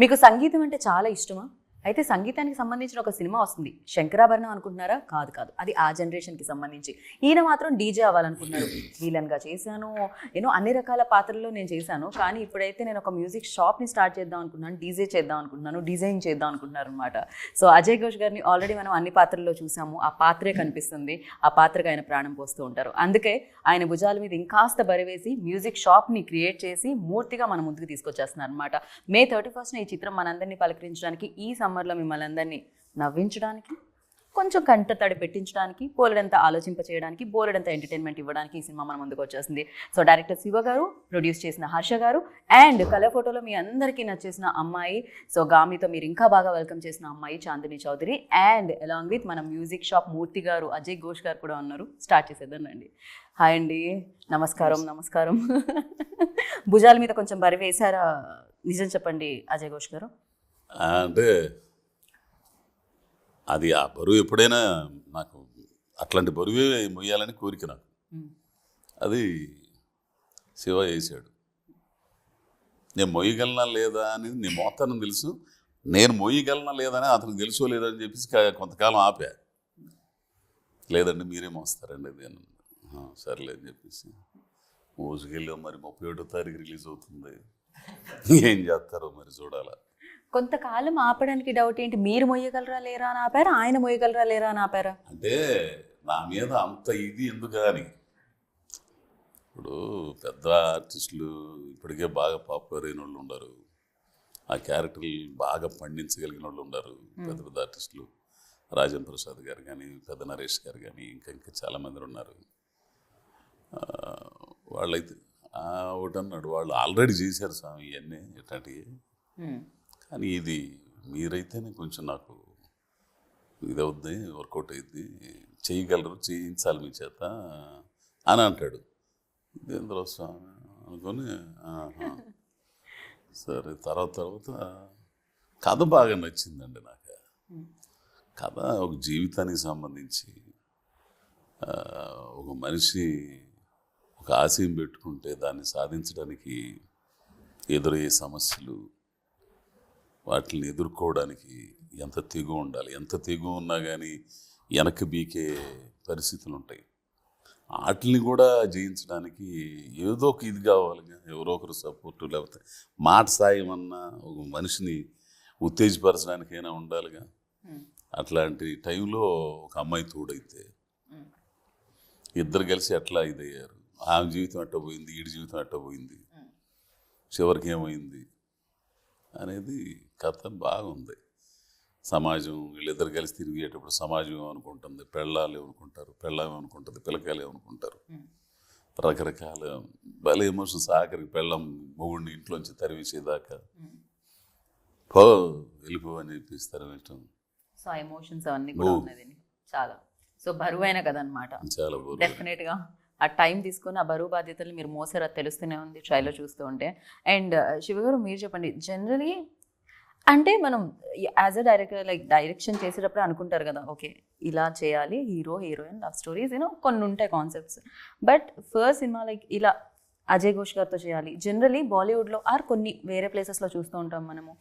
మీకు సంగీతం అంటే చాలా ఇష్టమా? అయితే సంగీతానికి సంబంధించిన ఒక సినిమా వస్తుంది. శంకరాభరణం అనుకుంటున్నారా? కాదు కాదు, అది ఆ జనరేషన్కి సంబంధించి. ఈయన మాత్రం డీజే అవ్వాలనుకుంటున్నారు. విలన్గా చేశాను, అన్ని రకాల పాత్రల్లో నేను చేశాను. కానీ ఇప్పుడైతే నేను ఒక మ్యూజిక్ షాప్ని స్టార్ట్ చేద్దాం అనుకుంటున్నాను, డీజే చేద్దాం అనుకుంటున్నాను, డిజైన్ చేద్దాం అనుకుంటున్నారు అనమాట. సో అజయ్ ఘోష్ గారిని ఆల్రెడీ మనం అన్ని పాత్రల్లో చూసాము. ఆ పాత్రే కనిపిస్తుంది, ఆ పాత్రకు ఆయన ప్రాణం పోస్తూ ఉంటారు. అందుకే ఆయన భుజాల మీద ఇంకాస్త బరివేసి మ్యూజిక్ షాప్ని క్రియేట్ చేసి మూర్తిగా మన ముందుకు తీసుకొచ్చేస్తున్నారు అనమాట. మే 31న ఈ చిత్రం మనందరినీ పలకరించడానికి, ఈ సమ్మర్లో మిమ్మల్ని అందరినీ నవ్వించడానికి, కొంచెం కంట తడి పెట్టించడానికి, బోలెడంత ఆలోచింప చేయడానికి, బోలెడంత ఎంటర్టైన్మెంట్ ఇవ్వడానికి ఈ సినిమా మన ముందుకు వచ్చేసింది. సో డైరెక్టర్ శివ గారు, ప్రొడ్యూస్ చేసిన హర్ష గారు, అండ్ కలర్ ఫోటోలో మీ అందరికీ నచ్చేసిన అమ్మాయి, సో గామితో మీరు ఇంకా బాగా వెల్కమ్ చేసిన అమ్మాయి Chandini Chowdary, and along with మన మ్యూజిక్ షాప్ మూర్తి గారు, అజయ్ ఘోష్ గారు కూడా ఉన్నారు. స్టార్ట్ చేసేద్దానండి. హాయ్ అండి, నమస్కారం. నమస్కారం. భుజాల మీద కొంచెం బరి వేశారా? నిజం చెప్పండి అజయ్ ఘోష్ గారు. అంటే అది ఆ బరువు ఎప్పుడైనా నాకు అట్లాంటి బరువే మొయ్యాలని కోరిక నాకు. అది శివ వేసాడు. నేను మొయ్యగలనా లేదా అనేది నేను మోతాను తెలుసు, నేను మొయ్యగలనా లేదని అతనికి తెలుసో లేదని చెప్పేసి కొంతకాలం ఆపా. లేదండి మీరే మోస్తారండి అది అని. సర్లే అని చెప్పేసి మోసుకెళ్ళాం. మరి 31వ తారీఖు రిలీజ్ అవుతుంది, ఏం చేస్తారో మరి చూడాలా. కొంతకాలం ఆపడానికి డౌట్ ఏంటి? మీరు మొయ్యగలరా లేరా అని ఆపారా, ఆయన మొయ్యగలరా లేరా అని ఆపారా? అంటే నా మీద అంత ఇది ఎందుకు అని. ఇప్పుడు పెద్ద ఆర్టిస్టులు ఇప్పటికే బాగా పాపులర్ అయిన వాళ్ళు ఉన్నారు, ఆ క్యారెక్టర్లు బాగా పండించగలిగిన వాళ్ళు ఉన్నారు. పెద్ద పెద్ద ఆర్టిస్టులు, రాజేంద్ర ప్రసాద్ గారు కానీ, పెద్ద నరేష్ గారు కానీ, ఇంకా చాలామంది ఉన్నారు. వాళ్ళైతే ఒకటి అన్నాడు, వాళ్ళు ఆల్రెడీ చేశారు స్వామి ఇవన్నీ ఇట్లాంటివి. కానీ ఇది మీరైతేనే కొంచెం నాకు ఇది అవుద్ది, వర్కౌట్ అయింది, చేయగలరు, చేయించాలి మీ చేత అని అంటాడు. ఇదేంద్ర స్వామి అనుకొని సరే. తర్వాత కథ బాగా నచ్చిందండి నాకు. కథ ఒక జీవితానికి సంబంధించి, ఒక మనిషి ఒక ఆశయం పెట్టుకుంటే దాన్ని సాధించడానికి ఎదురయ్యే సమస్యలు, వాటిని ఎదుర్కోవడానికి ఎంత తెగువ ఉండాలి, ఎంత తెగువ ఉన్నా కానీ వెనక్కి బీకే పరిస్థితులు ఉంటాయి. వాటిని కూడా జయించడానికి ఏదో ఒక ఇది కావాలి, ఎవరో ఒకరు సపోర్టు, లేకపోతే మాట సాయం అన్నా ఒక మనిషిని ఉత్తేజపరచడానికైనా ఉండాలిగా. అట్లాంటి టైంలో ఒక అమ్మాయి తోడైతే ఇద్దరు కలిసి అట్లా ఇదయ్యారు. ఆమె జీవితం అట్ట పోయింది, ఈడి జీవితం అట్ట పోయింది, చివరికి ఏమైంది అనేది కథ బాగుంది. సమాజం వీళ్ళిద్దరు కలిసి తిరిగేటప్పుడు సమాజం ఏమనుకుంటుంది, పెళ్ళాలు ఏమనుకుంటారు, పెళ్ళాం ఏమనుకుంటుంది, పిల్లకాయలు ఏమనుకుంటారు, రకరకాల భలే ఎమోషన్స్. ఆఖరికి పెళ్ళం మొగుడిని ఇంట్లోంచి తరివేసేదాకా పో వెళ్ళిపో అని చెప్పేసి తరివేయటం. సో ఎమోషన్స్ అవన్నీ కూడా ఉన్నది చాలా. సో బరువైన కథ అనమాట. చాలా బరువు. డెఫినెట్గా ఆ టైం తీసుకొని ఆ బరువు బాధ్యతలు మీరు మోసారు, తెలుస్తూనే ఉంది ట్రైలర్ చూస్తూ ఉంటే. అండ్ శివగారు మీరు చెప్పండి, జనరలీ అంటే మనం as a director like direction చేసేటప్పుడు అనుకుంటారు కదా, ఓకే ఇలా చేయాలి, హీరో హీరోయిన్ లవ్ స్టోరీస్ కొన్ని ఉంటాయి concepts. But first cinema like ఇలా అజయ్ ఘోష్ గారితో చేయాలి. జనరలీ బాలీవుడ్లో ఆర్ కొన్ని వేరే ప్లేసెస్లో చూస్తూ ఉంటాం మనము,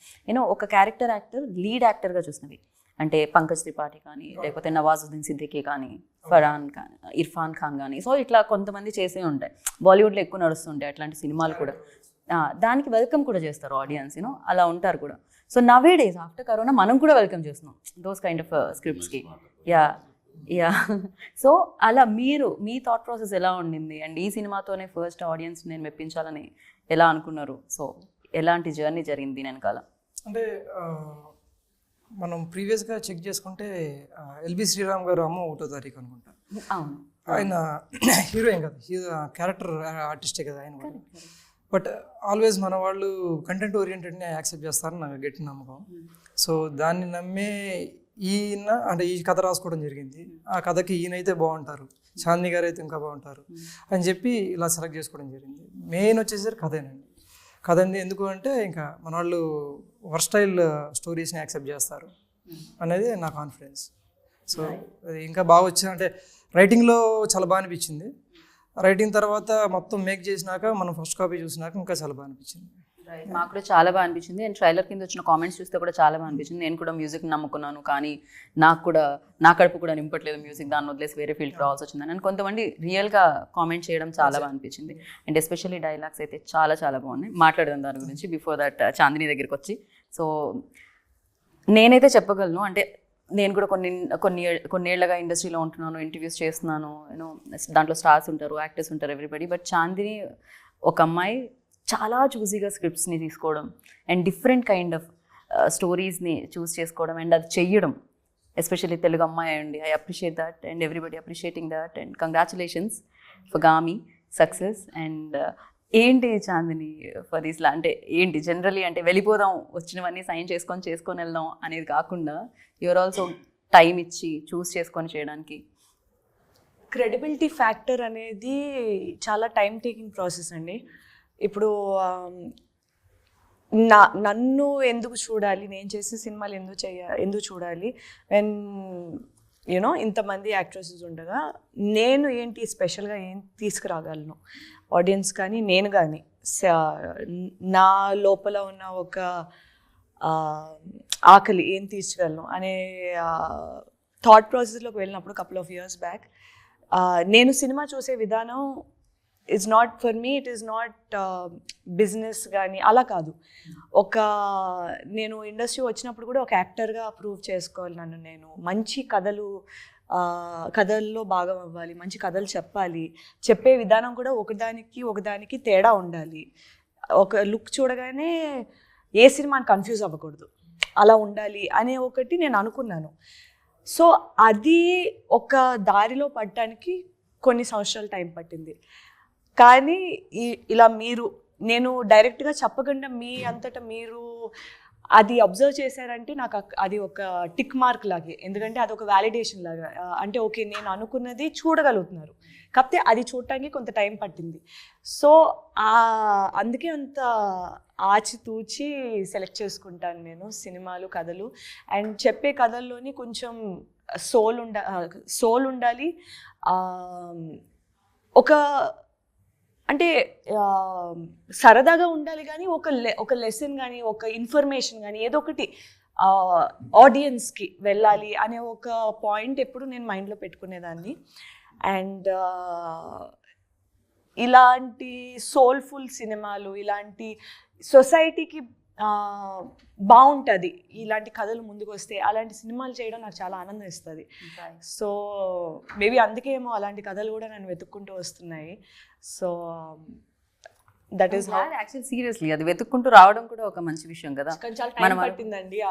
ఒక క్యారెక్టర్ యాక్టర్ లీడ్ యాక్టర్గా చూసినవి. అంటే పంకజ్ త్రిపాఠి కానీ, లేకపోతే నవాజుద్దీన్ సిద్దికీ కానీ, ఫర్హాన్ కానీ, ఇర్ఫాన్ ఖాన్ కానీ, సో ఇట్లా కొంతమంది చేసే ఉంటాయి. బాలీవుడ్లో ఎక్కువ నడుస్తుంటాయి అట్లాంటి సినిమాలు కూడా. దానికి వెల్కమ్ కూడా చేస్తారు ఆడియన్స్, అలా ఉంటారు కూడా. So nowadays after corona మనం కూడా వెల్కమ్ చేస్తున్నాం దోస్ కైండ్ ఆఫ్ స్క్రిప్ట్స్కి. యా సో అలా మీరు మీ థాట్ ప్రాసెస్ ఎలా ఉండింది? అండ్ ఈ సినిమాతోనే ఫస్ట్ ఆడియన్స్ నేను మెప్పించాలని ఎలా అనుకున్నారు? సో ఎలాంటి జర్నీ జరిగింది వెనకాల? అంటే మనం ప్రీవియస్గా చెక్ చేసుకుంటే ఎల్బి శ్రీరామ్ గారు అమ్మ 1వ తారీఖు అనుకుంటా. అవును, ఆయన హీరోయిన్ కదా, క్యారెక్టర్ ఆర్టిస్టే కదా ఆయన కూడా. బట్ ఆల్వేస్ మన వాళ్ళు కంటెంట్ ఓరియంటెడ్ని యాక్సెప్ట్ చేస్తారని నాకు గట్టి నమ్మకం. సో దాన్ని నమ్మే ఈయన అంటే ఈ కథ రాసుకోవడం జరిగింది. ఆ కథకి ఈయనైతే బాగుంటారు, చాందిని గారు అయితే ఇంకా బాగుంటారు అని చెప్పి ఇలా సెలెక్ట్ చేసుకోవడం జరిగింది. మెయిన్ వచ్చేసరికి కథేనండి. కథ ఎందుకు అంటే ఇంకా మన వాళ్ళు వర్స్టైల్ స్టోరీస్ని యాక్సెప్ట్ చేస్తారు అనేది నా కాన్ఫిడెన్స్. సో ఇంకా బాగా వచ్చింది అంటే రైటింగ్లో చాలా బాగా అనిపించింది. రైటింగ్ తర్వాత మొత్తం మేక్ చేసినాక మనం ఫస్ట్ కాపీ చూసినాక ఇంకా చాలా బాగా అనిపించింది. మాకు కూడా చాలా బాగా అనిపించింది. అండ్ ట్రైలర్ కింద వచ్చిన కామెంట్స్ చూస్తే కూడా చాలా బాగా అనిపించింది. నేను కూడా మ్యూజిక్ నమ్ముకున్నాను, కానీ నా కడుపు కూడా నింపట్లేదు మ్యూజిక్, దాన్ని వదిలేసి వేరే ఫీల్డ్ రావాల్సి వచ్చిందని. అండ్ కొంతమంది రియల్గా కామెంట్ చేయడం చాలా బాగా అనిపించింది. అండ్ ఎస్పెషల్లీ డైలాగ్స్ అయితే చాలా చాలా బాగున్నాయి. మాట్లాడదాం దాని గురించి బిఫోర్ దట్ చాందిని దగ్గరికి వచ్చి. సో నేనైతే చెప్పగలను, అంటే నేను కూడా కొన్నేళ్లుగా ఇండస్ట్రీలో ఉంటున్నాను, ఇంటర్వ్యూస్ చేస్తున్నాను, యూనో దాంట్లో స్టార్స్ ఉంటారు, యాక్టర్స్ ఉంటారు, ఎవ్రీబడి. బట్ చాందిని ఒక అమ్మాయి చాలా చూసీగా స్క్రిప్ట్స్ని తీసుకోవడం అండ్ డిఫరెంట్ కైండ్ ఆఫ్ స్టోరీస్ని చూస్ చేసుకోవడం అండ్ అది చెయ్యడం, ఎస్పెషల్లీ తెలుగు అమ్మాయి అండి. I appreciate that and everybody appreciating that and congratulations for Gaami success. And ఏంటి చాందిని ఫర్ దిస్లా, అంటే ఏంటి జనరలీ అంటే వెళ్ళిపోదాం, వచ్చినవన్నీ సైన్ చేసుకొని వెళ్దాం అనేది కాకుండా యూఆర్ ఆల్సో టైం ఇచ్చి చూస్ చేసుకొని చేయడానికి. క్రెడిబిలిటీ ఫ్యాక్టర్ అనేది చాలా టైం టేకింగ్ ప్రాసెస్ అండి. ఇప్పుడు నన్ను ఎందుకు చూడాలి, నేను చేసిన సినిమాలు ఎందుకు చూడాలి వెన్ యూనో ఇంతమంది యాక్ట్రెసెస్ ఉండగా నేను ఏంటి స్పెషల్గా ఏం తీసుకురాగలను ఆడియన్స్ కానీ నేను కానీ నా లోపల ఉన్న ఒక ఆకలి ఏం తీర్చగలను అనే థాట్ ప్రాసెస్లోకి వెళ్ళినప్పుడు కపుల్ ఆఫ్ ఇయర్స్ బ్యాక్ నేను సినిమా చూసే విధానం it's not for me, it is not business కానీ అలా కాదు. నేను ఇండస్ట్రీ వచ్చినప్పుడు కూడా ఒక యాక్టర్గా ప్రూవ్ చేసుకోవాలి నన్ను నేను. మంచి కథల్లో భాగం అవ్వాలి, మంచి కథలు చెప్పాలి, చెప్పే విధానం కూడా ఒకదానికి తేడా ఉండాలి. ఒక లుక్ చూడగానే ఏ సినిమాని కన్ఫ్యూజ్ అవ్వకూడదు, అలా ఉండాలి అనే ఒకటి నేను అనుకున్నాను. సో అది ఒక దారిలో పడటానికి కొన్ని సంవత్సరాలు టైం పట్టింది. కానీ ఇలా నేను డైరెక్ట్గా చెప్పకుండా మీ అంతటా మీరు అది అబ్జర్వ్ చేశారంటే నాకు అది ఒక టిక్ మార్క్ లాగే, ఎందుకంటే అది ఒక వ్యాలిడేషన్ లాగా. అంటే ఓకే నేను అనుకున్నది చూడగలుగుతున్నారు, కాకపోతే అది చూడటానికి కొంత టైం పట్టింది. సో అందుకే అంత ఆచితూచి సెలెక్ట్ చేసుకుంటాను నేను సినిమాలు, కథలు. అండ్ చెప్పే కథల్లోని కొంచెం సోల్ ఉండాలి. ఒక అంటే సరదాగా ఉండాలి, కానీ ఒక లెసన్ కానీ ఒక ఇన్ఫర్మేషన్ కానీ ఏదో ఒకటి ఆడియన్స్కి వెళ్ళాలి అనే ఒక పాయింట్ ఎప్పుడు నేను మైండ్లో పెట్టుకునేదాన్ని. అండ్ ఇలాంటి సోల్ఫుల్ సినిమాలు, ఇలాంటి సొసైటీకి బాగుంటుంది ఇలాంటి కథలు ముందుకు వస్తే, అలాంటి సినిమాలు చేయడం నాకు చాలా ఆనందం ఇస్తుంది. సో మేబీ అందుకే ఏమో అలాంటి కథలు కూడా నన్ను వెతుక్కుంటూ వస్తున్నాయి. So that is how actually seriously అది వెతుక్కుంటూ రావడం కూడా ఒక మంచి విషయం కదా. చాలా టైం పట్టిందండి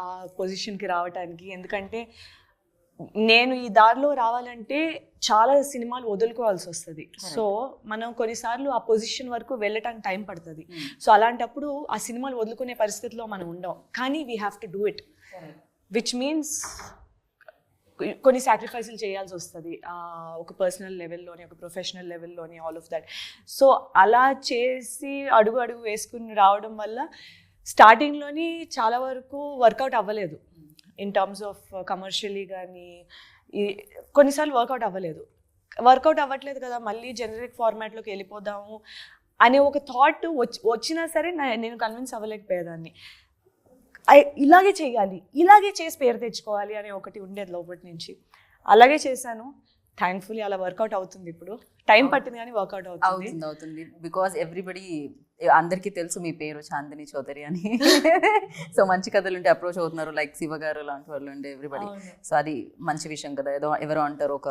ఆ పొజిషన్కి రావడానికి. ఎందుకంటే నేను ఈ దారిలో రావాలంటే చాలా సినిమాలు వదులుకోవాల్సి వస్తుంది. సో మనం కొన్నిసార్లు ఆ పొజిషన్ వరకు వెళ్ళటానికి టైం పడుతుంది. సో అలాంటప్పుడు ఆ సినిమాలు వదులుకునే పరిస్థితిలో మనం ఉండం, కానీ we have to do it, which means కొన్ని సాక్రిఫైసులు చేయాల్సి వస్తుంది ఒక పర్సనల్ లెవెల్లోని, ఒక ప్రొఫెషనల్ లెవెల్లోని, ఆల్ ఆఫ్ దట్. సో అలా చేసి అడుగు వేసుకుని రావడం వల్ల స్టార్టింగ్లోని చాలా వరకు వర్కౌట్ అవ్వలేదు ఇన్ టర్మ్స్ ఆఫ్ కమర్షియలీ కానీ. కొన్నిసార్లు వర్కౌట్ అవ్వట్లేదు కదా, మళ్ళీ జనరిక్ ఫార్మాట్లోకి వెళ్ళిపోదాము అనే ఒక థాట్ వచ్చినా సరే నేను కన్విన్స్ అవ్వలేకపోయేదాన్ని. ఇలాగే చేయాలి, ఇలాగే చేసి పేరు తెచ్చుకోవాలి అనే ఒకటి ఉండేది లోపటి నుంచి. అలాగే చేశాను. థ్యాంక్ఫుల్లీ అలా వర్కౌట్ అవుతుంది. ఇప్పుడు టైం పట్టింది కానీ వర్కౌట్ అవుతుంది. బికాజ్ ఎవ్రీబడి, అందరికీ తెలుసు మీ పేరు చాందిని చౌదరి అని. సో మంచి కథలు ఉంటే అప్రోచ్ అవుతున్నారు, లైక్ శివ గారు లాంటి వాళ్ళు ఉండే ఎవ్రీబడి. సో అది మంచి విషయం కదా. ఎవరో అంటారు, ఒక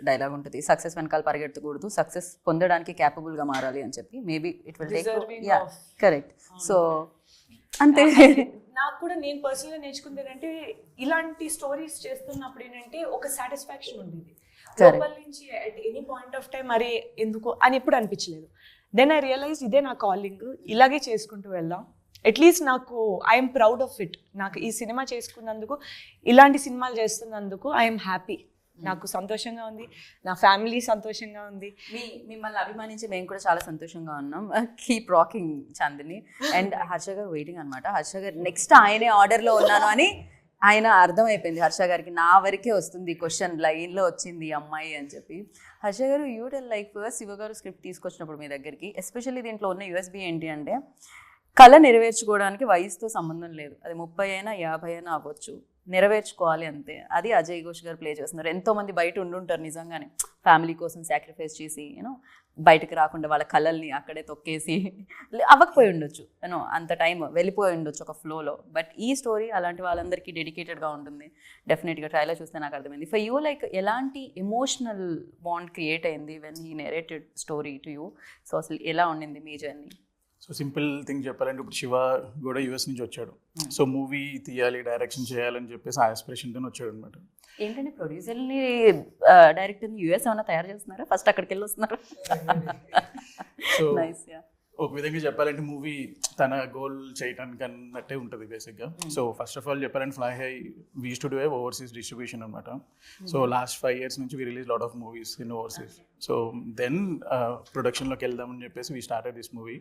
డైలాగ్ ఉంటుంది, సక్సెస్ వెనకాల పరిగెత్తకూడదు, సక్సెస్ పొందడానికి క్యాపబుల్గా మారాలి అని చెప్పి. Maybe it will take, correct. So అంతే. నాకు కూడా నేను పర్సనల్గా నేర్చుకుంది ఏంటంటే, ఇలాంటి స్టోరీస్ చేస్తున్నప్పుడు ఏంటంటే ఒక సాటిస్ఫాక్షన్ ఉండేది లోపల నుంచి. At any point of time మరి ఎందుకు అని ఎప్పుడు అనిపించలేదు. దెన్ ఐ రియలైజ్ ఇదే నా కాలింగ్, ఇలాగే చేసుకుంటూ వెళ్దాం. అట్లీస్ట్ నాకు ఐఎమ్ ప్రౌడ్ ఆఫ్ ఇట్. నాకు ఈ సినిమా చేసుకున్నందుకు, ఇలాంటి సినిమాలు చేస్తున్నందుకు ఐఎమ్ హ్యాపీ. నాకు సంతోషంగా ఉంది, నా ఫ్యామిలీ సంతోషంగా ఉంది. మిమ్మల్ని అభిమానించి మేము కూడా చాలా సంతోషంగా ఉన్నాం. Keep rocking Chandini. And Harsha గారు వెయిటింగ్ అనమాట. హర్ష గారు నెక్స్ట్ ఆయనే ఆర్డర్లో ఉన్నాను అని ఆయన అర్థమైపోయింది హర్ష గారికి. నా వరకే వస్తుంది క్వశ్చన్, లైన్లో వచ్చింది అమ్మాయి అని చెప్పి. హర్ష గారు, you tell, like first Shiva గారు స్క్రిప్ట్ తీసుకొచ్చినప్పుడు మీ దగ్గరికి, ఎస్పెషల్లీ దీంట్లో ఉన్న యూఎస్బీ ఏంటి అంటే, కళ నెరవేర్చుకోవడానికి వయసుతో సంబంధం లేదు. అది 30 అయినా 50 అయినా అవ్వచ్చు, నెరవేర్చుకోవాలి అంతే. అది అజయ్ ఘోష్ గారు ప్లే చేస్తున్నారు. ఎంతోమంది బయట ఉండుంటారు నిజంగానే, ఫ్యామిలీ కోసం సాక్రిఫైస్ చేసి బయటకు రాకుండా వాళ్ళ కళల్ని అక్కడే తొక్కేసి అవ్వకపోయి ఉండొచ్చు, అంత టైం వెళ్ళిపోయి ఉండొచ్చు ఒక ఫ్లోలో. బట్ ఈ స్టోరీ అలాంటి వాళ్ళందరికీ డెడికేటెడ్గా ఉంటుంది. డెఫినెట్గా ట్రైలర్ చూస్తే నాకు అర్థమైంది. ఫర్ యూ లైక్ ఎలాంటి ఎమోషనల్ బాండ్ క్రియేట్ అయింది when he narrated story to you? So అసలు ఎలా ఉండింది మీ జర్నీ? సో సింపుల్ థింగ్ చెప్పాలంటే ఇప్పుడు శివ కూడా యూఎస్ నుంచి వచ్చాడు. సో మూవీ తీయాలి, డైరెక్షన్ చేయాలని చెప్పేసి ఆ ఆస్పిరేషన్తో వచ్చాడు అనమాట. ఏంటంటే ప్రొడ్యూసర్ని డైరెక్టర్ని యూఎస్ ఏమైనా తయారు చేస్తున్నారా? ఫస్ట్ అక్కడికి వెళ్ళి వస్తున్నారు. So nice. ఒక విధంగా చెప్పాలంటే మూవీ తన గోల్ చేయడానికి అన్నట్టే ఉంటుంది బేసిక్గా. సో ఫస్ట్ ఆఫ్ ఆల్ చెప్పాలంటే fly high we use to do overseas distribution అనమాట. సో లాస్ట్ 5 years నుంచి we release lot of movies in overseas. So then ప్రొడక్షన్లోకి వెళ్దామని చెప్పేసి we started this movie.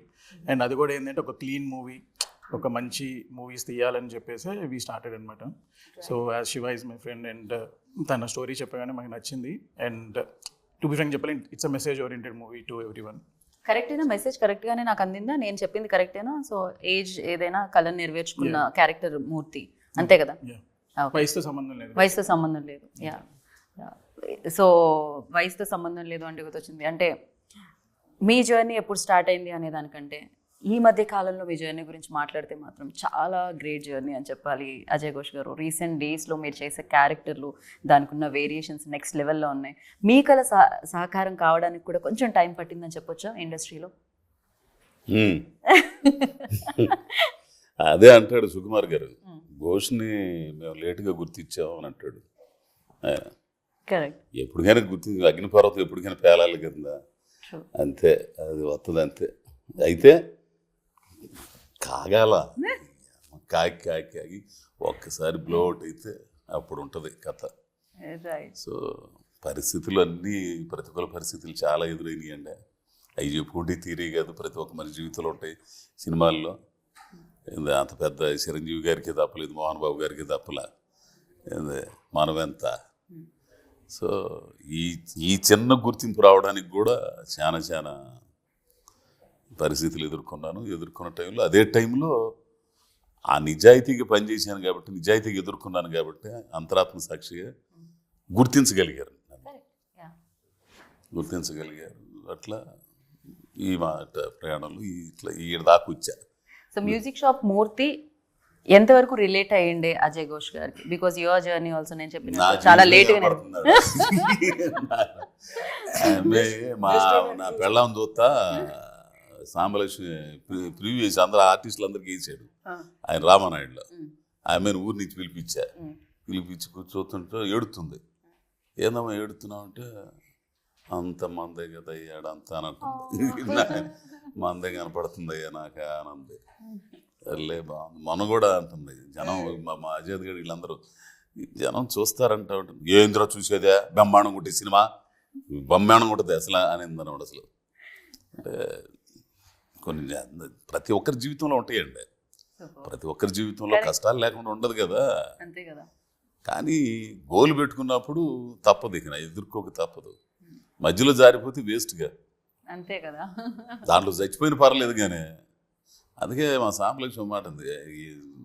And అది కూడా ఏంటంటే ఒక క్లీన్ మూవీ, ఒక మంచి మూవీస్ తీయాలని చెప్పేసి వీ స్టార్టెడ్ అనమాట. So as Shiva is my friend and తన స్టోరీ చెప్పగానే మాకు నచ్చింది. అండ్ టు బి ఫ్రాంక్ చెప్పాలి, it's a message oriented movie to everyone. కరెక్టేనా? మెసేజ్ కరెక్ట్గానే నాకు అందిందా? నేను చెప్పింది కరెక్టేనా? సో ఏజ్ ఏదైనా కళను నెరవేర్చుకున్న క్యారెక్టర్ మూర్తి, అంతే కదా? వయసుతో సంబంధం లేదు. వయసుతో సంబంధం లేదు. యా. సో వయసుతో సంబంధం లేదు అంటే గుర్తొచ్చింది. అంటే మీ జర్నీ ఎప్పుడు స్టార్ట్ అయింది అనే దానికంటే ఈ మధ్య కాలంలో మీ జర్నీ గురించి మాట్లాడితే మాత్రం చాలా గ్రేట్ జర్నీ అని చెప్పాలి అజయ్ ఘోష్ గారు. రీసెంట్ డేస్లో మీరు చేసే క్యారెక్టర్లు, దానికి ఉన్న వేరియేషన్స్ నెక్స్ట్ లెవెల్లో ఉన్నాయి. మీ కళ సహకారం కావడానికి కూడా కొంచెం టైం పట్టిందని చెప్పొచ్చా ఇండస్ట్రీలో? అదే అంటాడు సుకుమార్ గారు, ఘోష్ని మేము లేటుగా గుర్తించాము అని అంటాడు. కరెక్ట్. ఎప్పటికైనా గుర్తించి అగ్నిపర్వతం ఎప్పటికైనా పేలాలి కదా, అంతే, అది వస్తుంది అంతే. అయితే కాగాల కాగి ఒక్కసారి బ్లోఅవుట్ అయితే అప్పుడు ఉంటుంది కథ. సో పరిస్థితులు అన్నీ, ప్రతికూల పరిస్థితులు చాలా ఎదురైనాయి అండి. అవి చెప్పుకుంటే తీరే కాదు, ప్రతి ఒక్క మన జీవితంలో ఉంటాయి. సినిమాల్లో అంత పెద్ద చిరంజీవి గారికి తప్పలేదు, మోహన్ బాబు గారికి తప్పలా, మనమెంత. సో ఈ చిన్న గుర్తింపు రావడానికి కూడా చాలా పరిస్థితులు ఎదుర్కొన్న టైంలో, అదే టైంలో ఆ నిజాయితీగా పనిచేశాను కాబట్టి, నిజాయితీగా ఎదుర్కొన్నాను కాబట్టి అంతరాత్మ సాక్షిగా గుర్తించగలిగారు. అట్లా ఈ మాట ప్రయాణంలో ఇట్లా ఈ దాకా వచ్చా. సో మ్యూజిక్ షాప్ మూర్తి ఎంతవరకు రిలేట్ అయ్యిండే అజయ్ ఘోష్ గారికి? బికాజ్ యువర్ జర్నీ ఆల్సో నేను చెప్పిన చాలా లేట్గా నా పెళ్ళాం చూస్తా సాంబలక్ష్మి ప్రివ్యూ చేసి అందరూ ఆర్టిస్టులు అందరికి వేసాడు ఆయన రామానాయుడులో. ఆమెను ఊరి నుంచి పిలిపించి కూర్చోతుంటే ఏడుతుంది. ఏందమ్మా ఏడుతున్నావు అంటే, అంత మందే కదా అయ్యాడు అంతా అని అంటుంది. మందే కనపడుతుంది అయ్యా నాకు ఆనంది. లే బాగుంది. మొన్న కూడా అంటుంది జనం, మా అజయ్ గడి వీళ్ళందరూ జనం చూస్తారంట. ఏంద్రా చూసేదే, బ్రహ్మాండం కొట్టే సినిమా, బ్రహ్మాండం కొట్టది అసలు అనేది అన్నమాట. అసలు అంటే కొన్ని ప్రతి ఒక్కరి జీవితంలో ఉంటాయండి, ప్రతి ఒక్కరి జీవితంలో కష్టాలు లేకుండా ఉండదు కదా. అంతే కదా. కానీ గోలు పెట్టుకున్నప్పుడు తప్పదు, ఇక ఎదుర్కోక తప్పదు. మధ్యలో జారిపోతే వేస్ట్గా, అంతే కదా. దాంట్లో చచ్చిపోయిన పర్లేదు. కానీ అందుకే మా సాంబలక్ష్మి మాట ఉంది,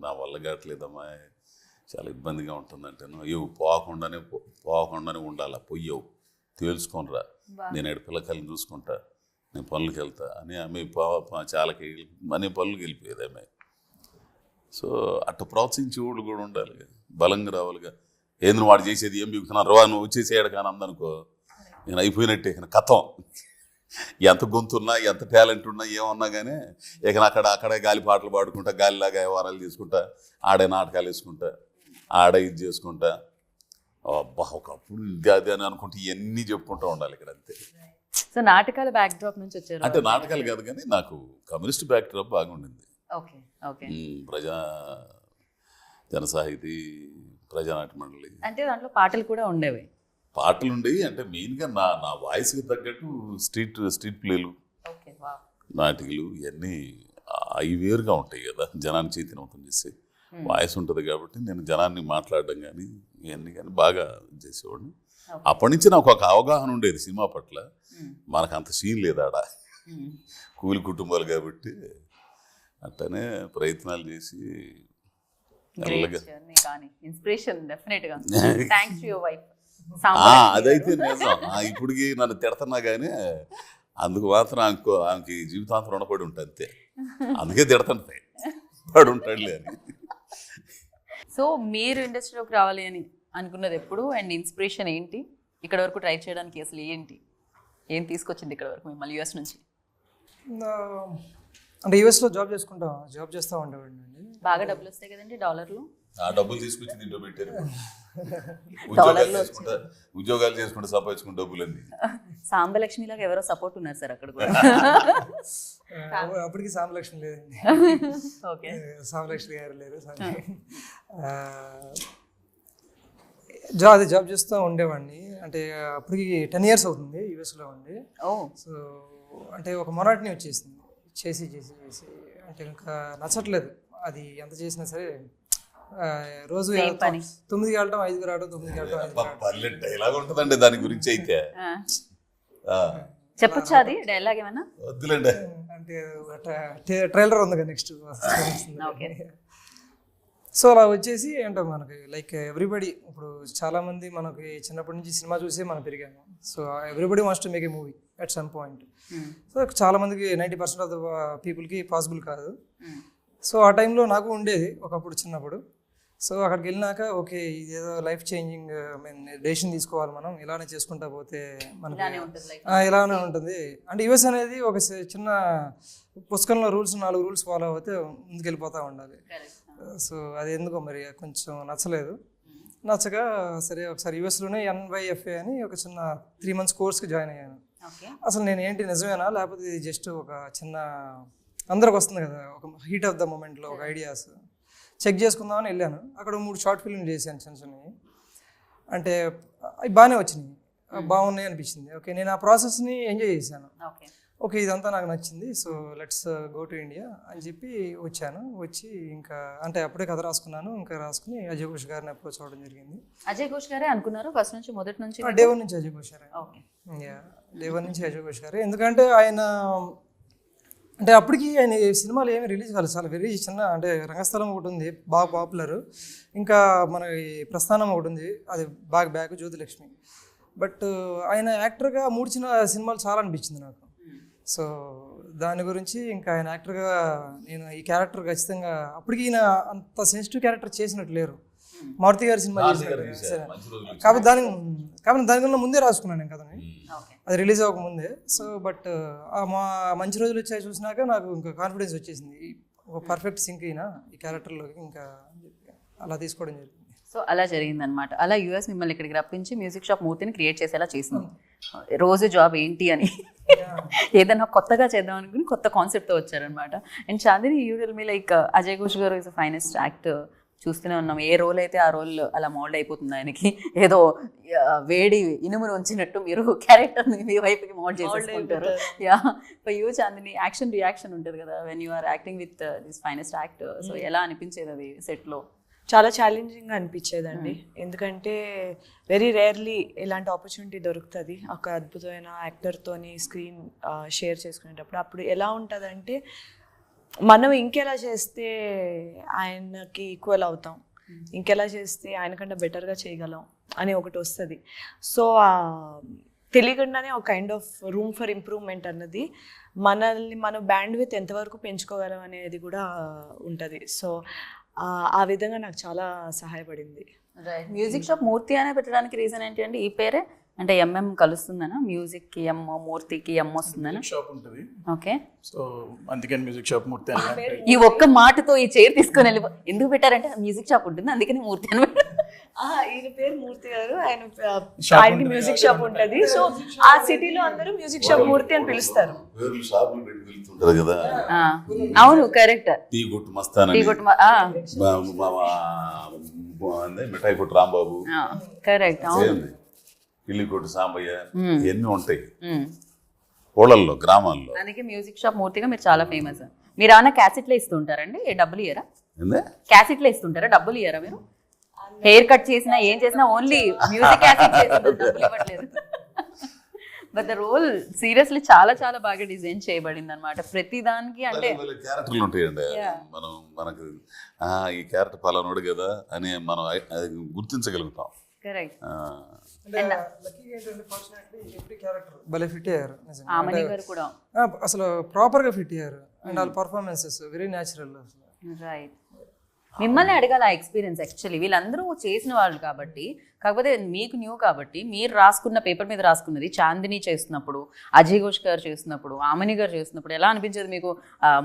నా వల్ల కావట్లేదమ్మా, చాలా ఇబ్బందిగా ఉంటుందంటేను, ఇవి పోకుండానే ఉండాలా, పొయ్యవు తేల్చుకోనరా, నేను ఎడ పిల్లకాయలను చూసుకుంటా, నేను పనులకి వెళ్తా అని ఆమె చాలాకి అనే పనులకి వెళ్ళిపోయేది ఆమె. సో అట్లా ప్రోత్సహించే వాళ్ళు కూడా ఉండాలి, బలంగా రావాలిగా. ఏంది వాడు చేసేది ఏం బిగుతున్నాను రా, నువ్వు వచ్చేసేయడు కానీ అందనుకో, నేను అయిపోయినట్టే ఇక కథం. ఎంత గొంతున్నా, ఎంత టాలెంట్ ఉన్నా, ఏమన్నా కానీ ఇక అక్కడే గాలి పాటలు పాడుకుంటా, గాలిలాగా వ్యవహారాలు చేసుకుంటా, ఆడే నాటకాలు వేసుకుంటా, ఆడే ఇది చేసుకుంటా, అబ్బా ఒకప్పుడు ఇది అది అని అనుకుంటే ఇవన్నీ చెప్పుకుంటూ ఉండాలి ఇక్కడ, అంతే. సో నాటకాల బ్యాక్ డ్రాప్ నుంచి వచ్చారు అంటే నాటకాలు కాదు కానీ నాకు కమ్యూనిస్ట్ బ్యాక్ డ్రాప్ బాగుండింది. జన సాహితీ, ప్రజానాట్య మండలి, అంటే దాంట్లో పాటలు కూడా ఉండేవి. పాటలు ఉండేవి. అంటే మెయిన్గా నా వాయిస్కి తగ్గట్టు స్ట్రీట్ ప్లేలు, నాటికలు ఇవన్నీ అవి వేరుగా ఉంటాయి కదా, జనాన్ని చైతన్యవంతం చేసే వాయిస్ ఉంటుంది కాబట్టి నేను జనాన్ని మాట్లాడడం కానీ ఇవన్నీ కానీ బాగా చేసేవాడిని. అప్పటి నుంచి నాకు ఒక అవగాహన ఉండేది సినిమా పట్ల. మనకు అంత సీన్ లేదు ఆడ, కూలి కుటుంబాలు కాబట్టి అట్టనే ప్రయత్నాలు చేసి గ్రేట్ జర్నీ కానీ ఇన్స్పిరేషన్ డెఫినెట్ గా థ్యాంక్స్ టు యువర్ వైఫ్ అదైతే నిజం. ఇప్పటికి నన్ను తిడుతున్నా కానీ అందుకు మాత్రం ఆమెకి జీవితాంతం రుణపడి ఉంటా అంతే. అందుకే తిడుతుంటాయి పడి ఉంటాడులే అని. సో మీరు ఇండస్ట్రీలోకి రావాలి అని అనుకున్నది ఎప్పుడు అండ్ ఇన్స్పిరేషన్ ఏంటి? ఇక్కడ వరకు ట్రై చేయడానికి అసలు ఏం తీసుకొచ్చింది ఇక్కడ వరకు మిమ్మల్ని యూఎస్ నుంచి? అంటే యూఎస్లో జాబ్ చేస్తూ ఉండేవాడిని అండి. బాగా డబ్బులు వస్తాయి కదండి డాలర్లు. ఆ డబ్బులు తీసుకొచ్చి దీంట్లో పెట్టారు. ఉద్యోగాలు చేసుకుంటే సంపాదించుకుంటే డబ్బులన్నీ. సాంబలక్ష్మి లాగా ఎవరో సపోర్ట్ ఉన్నారు సార్ అక్కడ కూడా. అప్పటికి సాంబలక్ష్మి లేదండి. ఓకే, సాంబలక్ష్మి గారు లేరు. జాబ్ చేస్తూ ఉండేవాడిని. అంటే అప్పటికి 10 years అవుతుంది యూఎస్లో ఉండి. సో అంటే ఒక మొనాటిని వచ్చేసింది చేసి అంటే ఇంకా నచ్చట్లేదు. అది ఎంత చేసినా సరే రోజు 9కి వెళ్ళటం 5కి రావడం, 9కి వెళ్ళటం. డైలాగ్ ఉంటుందండి దాని గురించి అయితే. చెప్పొచ్చా అది డైలాగ్ ఏమన్నా? వద్దులేండి. అంటే ట్రైలర్ ఉంది కదా నెక్స్ట్. సో అలా వచ్చేసి అంటే మనకి లైక్ ఎవ్రీబడి, ఇప్పుడు చాలామంది మనకి చిన్నప్పటి నుంచి సినిమా చూసే మనం పెరిగాము. So everybody wants to make a movie at some point. So చాలామందికి 90% ఆఫ్ ద పీపుల్కి పాసిబుల్ కాదు. సో ఆ టైంలో నాకు ఉండేది ఒకప్పుడు చిన్నప్పుడు. సో అక్కడికి వెళ్ళినాక ఓకే ఇదేదో లైఫ్ చేంజింగ్ డెసిషన్ తీసుకోవాలి, మనం ఇలానే చేసుకుంటా పోతే మనకి ఇలానే ఉంటుంది. అంటే యూఎస్ అనేది ఒక చిన్న పుస్తకంలో 4 రూల్స్ ఫాలో అవుతే ముందుకెళ్ళిపోతూ ఉండాలి. సో అది ఎందుకో మరి కొంచెం నచ్చలేదు. నచ్చగా సరే ఒకసారి యూఎస్లోనే NYFA అని ఒక చిన్న 3 months కోర్స్కి జాయిన్ అయ్యాను. అసలు నేను ఏంటి నిజమేనా లేకపోతే ఇది జస్ట్ ఒక చిన్న అందరికి వస్తుంది కదా ఒక హీట్ ఆఫ్ ద మూమెంట్లో ఒక ఐడియాస్ చెక్ చేసుకుందామని వెళ్ళాను. అక్కడ 3 షార్ట్ ఫిల్మ్ చేశాను చిన్న చిన్నవి. అంటే అవి బాగానే వచ్చినాయి, బాగున్నాయి అనిపించింది. ఓకే నేను ఆ ప్రాసెస్ని ఎంజాయ్ చేశాను. ఓకే ఇదంతా నాకు నచ్చింది. So let's go to India అని చెప్పి వచ్చాను. వచ్చి ఇంకా అంటే అప్పుడే కథ రాసుకున్నాను. ఇంకా రాసుకుని అజయ్ ఘోష్ గారిని అప్రోచ్ అవ్వడం జరిగింది. అజయ్ ఘోష్ గారే అనుకున్నారు ఫస్ట్ నుంచి, మొదటి నుంచి? డే 1 నుంచి అజయ్ ఘోష్ గారే. డే 1 నుంచి అజయ్ ఘోష్ గారే. ఎందుకంటే ఆయన అంటే అప్పటికి ఆయన సినిమాలు ఏమి రిలీజ్ కాలేదు. చాలా వెరీ చిన్న అంటే రంగస్థలం ఒకటి ఉంది బాగా పాపులర్, ఇంకా మన ప్రస్థానం ఒకటి ఉంది అది బాగా బ్యాక్ జ్యోతిలక్ష్మి. బట్ ఆయన యాక్టర్గా 3 చిన్న సినిమాలు చాలా అనిపించింది నాకు. సో దాని గురించి ఇంకా ఆయన యాక్టర్గా నేను ఈ క్యారెక్టర్ ఖచ్చితంగా అప్పటికి ఈయన అంత సెన్సిటివ్ క్యారెక్టర్ చేసినట్టు లేరు. మారుతి గారి సినిమా చేసినట్టు. కాబట్టి దానికన్నా ముందే రాసుకున్నాను నేను కథని, అది రిలీజ్ అవ్వకముందే. సో బట్ మా మంచి రోజులు వచ్చాయి చూసినాక నాకు ఇంకా కాన్ఫిడెన్స్ వచ్చేసింది, ఒక పర్ఫెక్ట్ సింక్ అయినా ఈ క్యారెక్టర్లోకి, ఇంకా అలా తీసుకోవడం జరిగింది. సో అలా జరిగిందనమాట. అలా యూఎస్ మిమ్మల్ని ఇక్కడికి రప్పించి మ్యూజిక్ షాప్ మూర్తిని క్రియేట్ చేసేలా చేసింది. రోజు జాబ్ ఏంటి అని ఏదైనా కొత్తగా చేద్దాం అనుకుని కొత్త కాన్సెప్ట్తో వచ్చారనమాట. And Chandini you tell me like Ajay Ghosh గారు ఇస్ అ ఫైనెస్ట్ యాక్టర్. చూస్తూనే ఉన్నాం, ఏ రోల్ అయితే ఆ రోల్ అలా మోల్డ్ అయిపోతుంది ఆయనకి. ఏదో వేడి ఇనుమును ఉంచినట్టు మీరు క్యారెక్టర్ని మీ వైపుకి మోల్డ్ చేసేసుకుంటారు. Yeah for you Chandini action reaction ఉంటుంది కదా when you are acting with this finest actor. So ఎలా అనిపించేది అది సెట్లో? చాలా ఛాలెంజింగ్గా అనిపించేదండి. ఎందుకంటే వెరీ రేర్లీ ఇలాంటి ఆపర్చునిటీ దొరుకుతుంది ఒక అద్భుతమైన యాక్టర్తోని స్క్రీన్ షేర్ చేసుకునేటప్పుడు. అప్పుడు ఎలా ఉంటుందంటే మనం ఇంకెలా చేస్తే ఆయనకి ఈక్వల్ అవుతాం, ఇంకెలా చేస్తే ఆయనకంటే బెటర్గా చేయగలం అని ఒకటి వస్తుంది. సో తెలియకుండానే ఒక kind of room for improvement అన్నది, మనల్ని మనం బ్యాండ్ విత్ ఎంతవరకు పెంచుకోగలం అనేది కూడా ఉంటుంది. సో ఆ విధంగా నాకు చాలా సహాయపడింది. మ్యూజిక్ షాప్ మూర్తి అనే పెట్టడానికి రీజన్ ఏంటి అండి? ఈ పేరే అంటే ఎంఎం కలుస్తుందనా? మ్యూజిక్ కి ఎమ్, మూర్తికి ఎమ్ వస్తుందనా? షాప్ ఉంటుంది. ఓకే, సో అందుకని మ్యూజిక్ షాప్ మూర్తి అని. ఈ ఒక్క మాటతో ఈ చైర్ తీసుకొని వెళ్ళిపో. ఎందుకు పెట్టారంటే మ్యూజిక్ షాప్ ఉంటుంది అందుకని మూర్తి అని. ఈయన పేరు మూర్తి గారు, ఆయనకి మ్యూజిక్ షాప్ ఉంటుంది. సో ఆ సిటీలో అందరూ మ్యూజిక్ షాప్ మూర్తి అని పిలుస్తారు. అవును కరెక్ట్. టీ కొట్టు మస్తాన్, మిఠాయి కొట్టు రాంబాబు, కరెక్ట్. అవును, ఇల్లి కొట్టు సాంబయ్య, ఇవన్నీ ఉంటాయి ఊళ్ళల్లో గ్రామాల్లో. అందుకే మ్యూజిక్ షాప్ మూర్తిగా మీరు చాలా ఫేమస్. మీరు ఏమైనా క్యాసెట్లో ఇస్తుంటారండి? డబ్బులు ఇయ్యరా? క్యాసెట్లో ఇస్తుంటారా? డబ్బులు ఇయ్యరా మీరు? హెయిర్ కట్ చేసినా ఏం చేసినా ఓన్లీ మ్యూజిక్ క్యాసెట్ చేసిన డబ్బులు ఇవ్వట్లేదు. బట్ ద రోల్ సీరియస్లీ చాలా చాలా బాగా డిజైన్ చేయబడింది అనమాట. ప్రతి దానికి అంటే క్యారెక్టర్లు ఉంటాయండి. మనకు ఈ క్యారెక్టర్ పలానోడు కదా అని మనం అది గుర్తించగలుగుతాం. కరెక్ట్. అంటే లక్కీగా ఏంటంటే ఫార్చునేట్లీ ఎవ్రీ క్యారెక్టర్ భలే ఫిట్ అయ్యారు నిజంగా. ఆమని గారు కూడా అసలు ప్రాపర్గా ఫిట్ అయ్యారు. అండ్ వాళ్ళ పర్ఫార్మెన్సెస్ వెరీ న్యాచురల్. రైట్. మిమ్మల్ని అడగాలి ఆ ఎక్స్పీరియన్స్. యాక్చువల్లీ వీళ్ళందరూ చేసిన వాళ్ళు కాబట్టి, కాకపోతే మీకు న్యూ కాబట్టి మీరు రాసుకున్న పేపర్ మీద రాసుకున్నది చాందిని చేస్తున్నప్పుడు, అజయ్ ఘోష్ గారు చేస్తున్నప్పుడు, ఆమని గారు చేస్తున్నప్పుడు ఎలా అనిపించేది మీకు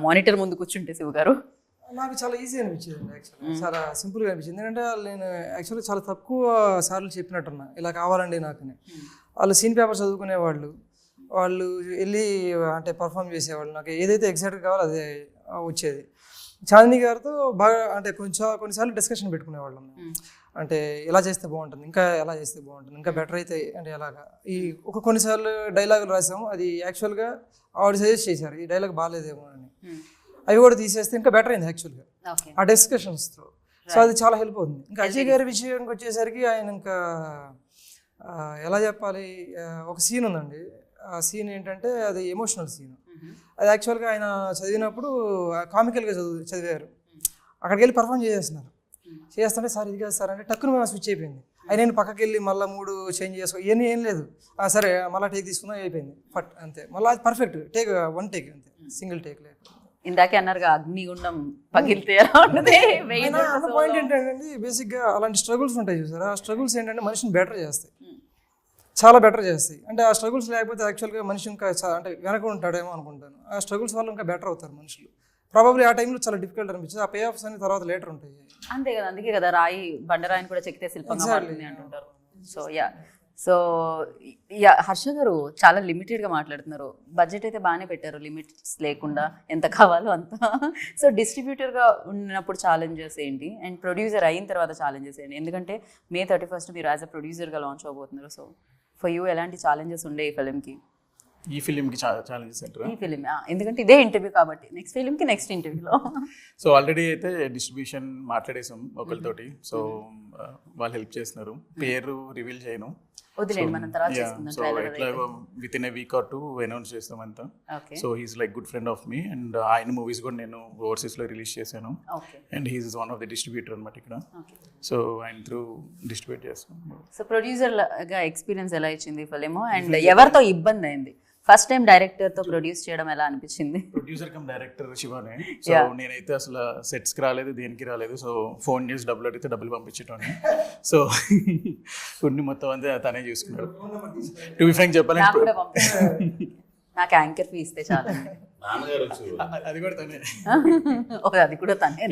మానిటర్ ముందు కూర్చుంటే శివ గారు? నాకు చాలా ఈజీ అనిపించింది అండి. యాక్చువల్లీ చాలా సింపుల్గా అనిపించింది. ఎందుకంటే నేను యాక్చువల్లీ చాలా తక్కువ సార్లు చెప్పినట్టున్నా ఇలా కావాలండి నాకని. వాళ్ళు సీన్ పేపర్ చదువుకునేవాళ్ళు, వాళ్ళు వెళ్ళి అంటే పర్ఫామ్ చేసేవాళ్ళు. నాకు ఏదైతే ఎగ్జాక్ట్గా కావాలో అదే వచ్చేది. చాందిని గారితో బాగా అంటే కొన్నిసార్లు డిస్కషన్ పెట్టుకునేవాళ్ళం. అంటే ఎలా చేస్తే బాగుంటుంది, ఇంకా ఎలా చేస్తే బాగుంటుంది, ఇంకా బెటర్ అయితే అంటే ఎలాగా. కొన్నిసార్లు డైలాగులు రాసాము, అది యాక్చువల్గా ఆవిడ సజెస్ట్ చేశారు ఈ డైలాగ్ బాగాలేదేమో అని. అవి కూడా తీసేస్తే ఇంకా బెటర్ అయింది యాక్చువల్గా ఆ డిస్కషన్స్తో. సో అది చాలా హెల్ప్ అవుతుంది. ఇంకా అజయ్ గారి విషయానికి వచ్చేసరికి ఆయన ఇంకా ఎలా చెప్పాలి, ఒక సీన్ ఉందండి. ఆ సీన్ ఏంటంటే అది ఎమోషనల్ సీన్. అది యాక్చువల్గా ఆయన చదివినప్పుడు కామికల్గా చదివారు. అక్కడికి వెళ్ళి పర్ఫామ్ చేస్తుంటే సార్ ఇది కాదు సార్ అంటే టక్కున స్విచ్ అయిపోయింది. ఆయన నేను పక్కకి వెళ్ళి మళ్ళీ 3 చేంజ్ చేసుకో ఇవన్నీ ఏం లేదు. సరే మళ్ళీ టేక్ తీసుకున్నా అయిపోయింది ఫట్ అంతే. మళ్ళీ అది పర్ఫెక్ట్ టేక్, 1 టేక్ అంతే, సింగిల్ టేక్ లేదు. ఇందాకే అన్నారుగా అగ్నిగుండం పగిలితే ఎలా ఉంటుంది. పాయింట్ ఏంటంటే బేసిక్గా అలాంటి స్ట్రగుల్స్ ఉంటాయి చూసారా, ఆ స్ట్రగుల్స్ ఏంటంటే మనిషిని బెటర్ చేస్తాయి, చాలా బెటర్ చేస్తాయి. అంటే ఆ స్ట్రగుల్స్ లేకపోతే యాక్చువల్గా మనిషి ఇంకా అంటే వెనక ఉంటాడేమో అనుకుంటాను. ఆ స్ట్రగుల్స్ వల్ల ఇంకా బెటర్ అవుతారు మనుషులు. ప్రాబబ్లీ ఆ టైంలో చాలా డిఫికల్ట్ అనిపించింది. ఆ పే ఆఫ్స్ అని తర్వాత లేటర్ ఉంటాయి. అంతే కదా, అందుకే కదా రాయి బండరాయిని కూడా చెక్కితే శిల్పంగా మారుతుంది అంటుంటారు. సో హర్ష గారు చాలా లిమిటెడ్గా మాట్లాడుతున్నారు. బడ్జెట్ అయితే బాగానే పెట్టారు, లిమిట్స్ లేకుండా ఎంత కావాలో అంత. సో డిస్ట్రిబ్యూటర్గా ఉన్నప్పుడు ఛాలెంజెస్ ఏంటి, అండ్ ప్రొడ్యూసర్ అయిన తర్వాత ఛాలెంజెస్ ఏంటి? ఎందుకంటే May 31st మీరు యాజ్ అ ప్రొడ్యూసర్గా లాంచ్ అవబోతున్నారు. సో ఫర్ యూ ఎలాంటి ఛాలెంజెస్ ఉండే ఈ ఫిలింకి? ఈ ఫిలింకి ఛాలెంజెస్ అంటారా? ఈ ఫిలిం ఎందుకంటే ఇదే ఇంటర్వ్యూ కాబట్టి నెక్స్ట్ ఫిలింకి నెక్స్ట్ ఇంటర్వ్యూలో. సో ఆల్రెడీ అయితే డిస్ట్రిబ్యూషన్ మాట్లాడేసాం ఒకరితోటి. సో వాళ్ళు హెల్ప్ చేస్తున్నారు. పేరు రివీల్ చేయను, వదిలేండి, మనం తర్వాత సో చేసుకుందాం. ఎట్లా with in a week or 2 announce చేస్తాం అంతా. So he's like good friend of me, and ఆయన మూవీస్ కూడా నేను ఓవర్సీస్లో రిలీజ్ చేశాను. And he's one of the distributor అనమాట ఇక్కడ. సో ఆయన త్రూ డిస్ట్రిబ్యూట్ చేస్తాం. సో ప్రొడ్యూసర్గా ఎక్స్పీరియన్స్ ఎలా ఇచ్చింది ఫిలిం, అండ్ ఎవరితో ఇబ్బంది అయింది? ఫస్ట్ టైం డైరెక్టర్తో ప్రొడ్యూస్ చేయడం ఎలా అనిపించింది? ప్రొడ్యూసర్ కమ్ డైరెక్టర్ శివానే. సో నేనైతే అసలు సెట్స్కి రాలేదు, దేనికి రాలేదు. సో ఫోన్ చేసి డబ్బులు అడిగితే డబ్బులు పంపించేటోని. సో కొన్ని మొత్తం అంతా తనే చూసుకున్నాడు. టు బి ఫ్రాంక్ చెప్పాలంటే నాకు యాంకర్ ఫీ ఇస్తే చాలా. అది కూడా తనే, అది కూడా తనే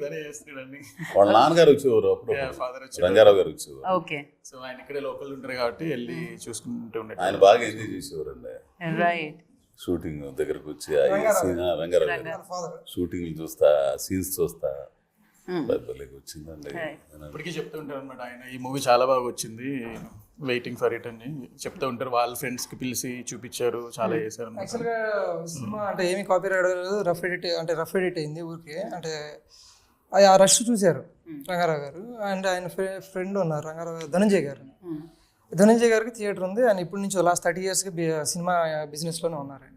తనే చేస్తున్నాడు. వాళ్ళ నాన్నగారు వచ్చేవారు, ఫాదర్ వచ్చి, రంగారావు గారు వచ్చేవారు. ఓకే. సో ఆయన ఇక్కడే లోకల్ ఉంటారు కాబట్టి వెళ్ళి చూసుకుంటూ ఉంటాడు. ఆయన బాగా ఎంజాయ్ చేసేవారు అండి. రైట్. షూటింగ్ దగ్గరకు వచ్చి రంగారావు గారు షూటింగ్ చూస్తా, సీన్స్ చూస్తా వచ్చిందండి. ఇప్పటికీ చెప్తూ ఉంటారు అనమాట ఆయన, ఈ మూవీ చాలా బాగా వచ్చింది, వెయిటింగ్ ఫర్ ఇట్ అని చెప్తూ ఉంటారు. వాళ్ళ ఫ్రెండ్స్కి పిలిచి చూపించారు, చాలా చేశారు. యాక్చువల్గా సినిమా అంటే ఏమి కాపీ రాయలేదు, రఫ్ ఎడిట్ అయింది ఊరికి. అంటే ఆ రష్ చూశారు రంగారావు గారు. అండ్ ఆయన ఫ్రెండ్ ఉన్నారు రంగారావు గారు, ధనంజయ్ గారికి థియేటర్ ఉంది. ఆయన ఇప్పటి నుంచి లాస్ట్ 30 yearsకి సినిమా బిజినెస్లోనే ఉన్నారు.